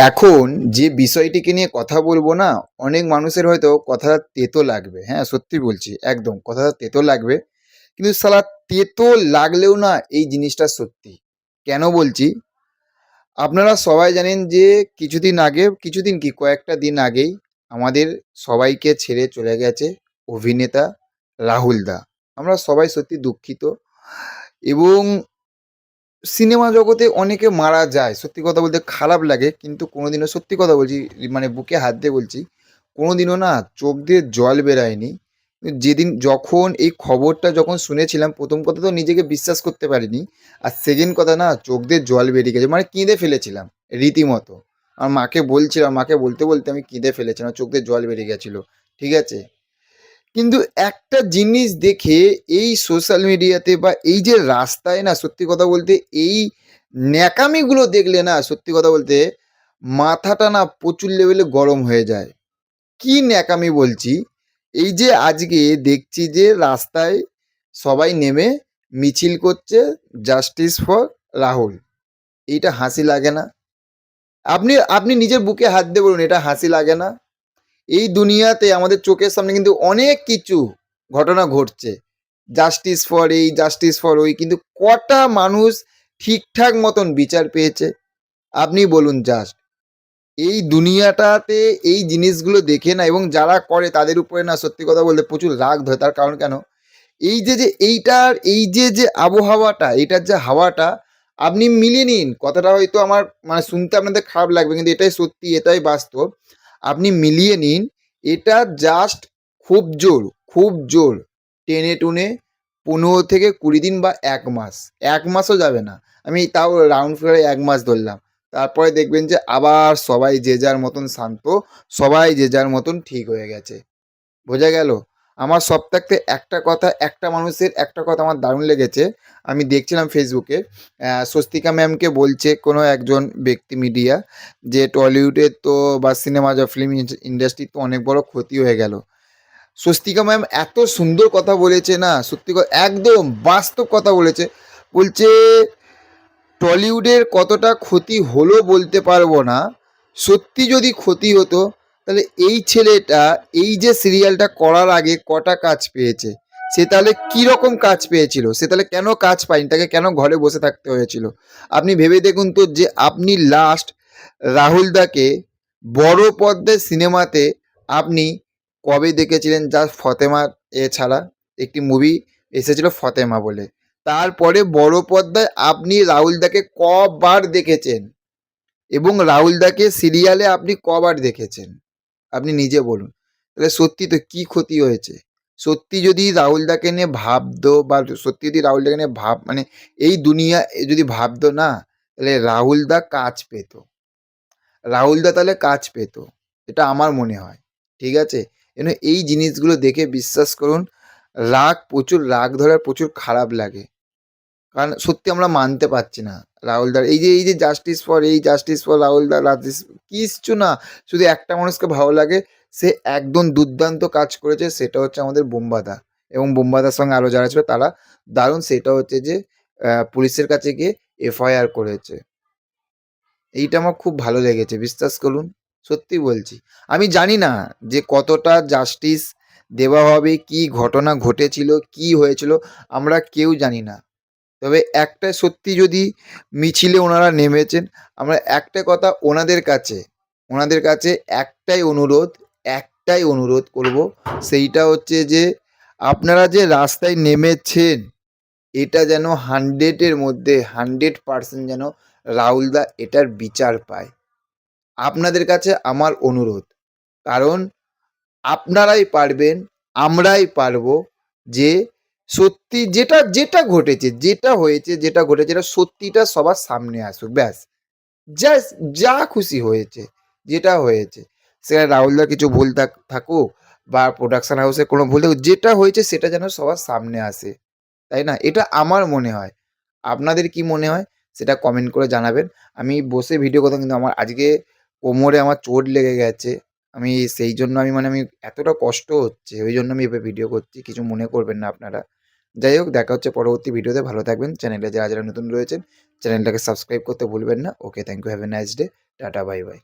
এখন যে বিষয়টিকে নিয়ে কথা বলবো না, অনেক মানুষের হয়তো কথাটা তেতো লাগবে। হ্যাঁ, সত্যি বলছি, একদম কথাটা তেতো লাগবে। কিন্তু শালা তেতো লাগলেও না এই জিনিসটা সত্যি। কেন বলছি? আপনারা সবাই জানেন যে কিছুদিন আগে, কিছুদিন কি কয়েকটা দিন আগেই আমাদের সবাইকে ছেড়ে চলে গেছে অভিনেতা রাহুল দা। আমরা সবাই সত্যি দুঃখিত এবং সিনেমা জগতে অনেকে মারা যায়। সত্যি কথা বলতে খারাপ লাগে। কিন্তু কোনোদিনও সত্যি কথা বলছি, মানে বুকে হাত দিয়ে বলছি, কোনোদিনও না চোখ দিয়ে জল বেরায়নি। যেদিন যখন এই খবরটা যখন শুনেছিলাম, ১ম কথা তো নিজেকে বিশ্বাস করতে পারিনি। আর সেকেন্ড কথা না চোখ দিয়ে জল বেরিয়ে গেছে। মানে কেঁদে ফেলেছিলাম রীতিমতো। আমার মাকে বলছিলাম, মাকে বলতে, বলতে আমি কেঁদে ফেলেছিলাম। চোখ দিয়ে জল বেরিয়ে গেছিল। ঠিক আছে? কিন্তু একটা জিনিস দেখে এই সোশ্যাল মিডিয়াতে বা এই যে রাস্তায় না, সত্যি কথা বলতে এই ন্যাকামিগুলো দেখলে না, সত্যি কথা বলতে মাথাটা না প্রচুর লেভেলে গরম হয়ে যায়। কি ন্যাকামি বলছি, এই যে আজকে দেখছি যে রাস্তায় সবাই নেমে মিছিল করছে জাস্টিস ফর রাহুল। এইটা হাসি লাগে না? আপনি আপনি নিজের বুকে হাত দিয়ে বলুন, এটা হাসি লাগে না? এই দুনিয়াতে আমাদের চোখের সামনে কিন্তু অনেক কিছু ঘটনা ঘটছে, জাস্টিস ফর এই জাস্টিস ফর ওই, কিন্তু কটা মানুষ ঠিকঠাক মতন বিচার পেয়েছে? আপনি বলুন জাস্ট। এই দুনিয়াটাতে এই জিনিসগুলো দেখে না, এবং যারা করে তাদের উপরে না সত্যি কথা বলতে প্রচুর রাগ ধরে। তার কারণ কেন, এই যে যে এইটার এই যে যে আবহাওয়াটা, এটার যে হাওয়াটা, আপনি মিলিয়ে নিন। কথাটা হয়তো আমার মানে শুনতে আপনাদের খারাপ লাগবে, কিন্তু এটাই সত্যি, এটাই বাস্তব। আপনি মিলিয়ে নিন, এটা জাস্ট খুব জোর, খুব জোর টেনে টুনে 15 থেকে 20 দিন বা 1 মাস, 1 মাসও যাবে না, আমি তাও রাউন্ড ফিগারে 1 মাস ধরলাম। তারপরে দেখবেন যে আবার সবাই যে যার মতন শান্ত, সবাই যে যার মতন ঠিক হয়ে গেছে। বোঝা গেল? আমার সব থাকতে একটা কথা, একটা মানুষের একটা কথা আমার দারুণ লেগেছে। আমি দেখছিলাম ফেসবুকে, স্বস্তিকা ম্যামকে বলছে কোনো একজন ব্যক্তি মিডিয়া, যে টলিউডের তো বা সিনেমা যা ফিল্ম ইন্ডাস্ট্রির তো অনেক বড় ক্ষতি হয়ে গেল। স্বস্তিকা ম্যাম এত সুন্দর কথা বলেছে না, সত্যি একদম বাস্তব কথা বলেছে। বলছে টলিউডের কতটা ক্ষতি হলো বলতে পারবো না, সত্যি যদি ক্ষতি হতো তাহলে এই ছেলেটা এই যে সিরিয়ালটা করার আগে কটা কাজ পেয়েছে, সে তাহলে কী রকম কাজ পেয়েছিল, সে তাহলে কেন কাজ পায়নি, তাকে কেন ঘরে বসে থাকতে হয়েছিল? আপনি ভেবে দেখুন তো, যে আপনি লাস্ট রাহুল দাকে বড় পর্দায় সিনেমাতে আপনি কবে দেখেছিলেন? জাস্ট ফতেমা এ ছাড়া একটি মুভি এসেছিল ফতেমা বলে। তারপরে বড় পর্দায় আপনি রাহুল দাকে কবার দেখেছেন? এবং রাহুল দাকে সিরিয়ালে আপনি কবার দেখেছেন? আপনি নিজে বলুন। তাহলে সত্যি তো কি ক্ষতি হয়েছে? সত্যি যদি রাহুল দাকে নিয়ে ভাবতো, বা সত্যি যদি রাহুল দাকে নিয়ে মানে এই দুনিয়া যদি ভাবতো না, তাহলে রাহুল দা কাজ পেত। রাহুল দা তাহলে কাজ পেত। এটা আমার মনে হয়। ঠিক আছে? এই জিনিসগুলো দেখে বিশ্বাস করুন, রাগ, প্রচুর রাগ ধরে আর প্রচুর খারাপ লাগে। কারণ সত্যি আমরা মানতে পারছি না রাহুলদার এই যে জাস্টিস ফর এই জাস্টিস ফর রাহুলদা, কিচ্ছু না। শুধু একটা মানুষকে ভালো লাগে, সে একদম দুর্দান্ত কাজ করেছে, সেটা হচ্ছে আমাদের বোম্বাদা। এবং বোম্বাদার সঙ্গে আরও যারা ছিল তারা দারুণ, সেটা হচ্ছে যে পুলিশের কাছে গিয়ে এফআইআর করেছে। এইটা আমার খুব ভালো লেগেছে, বিশ্বাস করুন, সত্যি বলছি। আমি জানি না যে কতটা জাস্টিস দেওয়া হবে, কি ঘটনা ঘটেছিল, কি হয়েছিল, আমরা কেউ জানি না। তবে একটা সত্যি, যদি মিছিলে ওনারা নেমেছেন, আমরা একটা কথা ওনাদের কাছে একটাই অনুরোধ করব, সেইটা হচ্ছে যে আপনারা যে রাস্তায় নেমেছেন, এটা যেন 100-এর মধ্যে 100% যেন রাহুলদা এটার বিচার পায়। আপনাদের কাছে আমার অনুরোধ, কারণ আপনারাই পারবেন, আমরাই পারবো, যে সত্যি যেটা যেটা ঘটেছে, যেটা হয়েছে, যেটা ঘটেছে, এটা সত্যিটা সবার সামনে আসুক, ব্যাস। জাস্ট যা খুশি হয়েছে, যেটা হয়েছে, সেখানে রাহুলদার কিছু ভুল থাকুক বা প্রোডাকশন হাউসে কোনো ভুল থাকুক, যেটা হয়েছে সেটা যেন সবার সামনে আসে, তাই না? এটা আমার মনে হয়। আপনাদের কি মনে হয় সেটা কমেন্ট করে জানাবেন। আমি বসে ভিডিও করতাম, কিন্তু আমার আজকে কোমরে আমার চোট লেগে গেছে। আমি সেই জন্য আমি এতটা কষ্ট হচ্ছে, ওই জন্য আমি এভাবে ভিডিও করছি। কিছু মনে করবেন না আপনারা। যাই হোক, দেখা হচ্ছে পরবর্তী ভিডিওতে। ভালো থাকবেন। চ্যানেলে যারা নতুন রয়েছেন, চ্যানেলটাকে সাবস্ক্রাইব করতে ভুলবেন না। Okay, thank you. Have a nice day. Tata, bye by.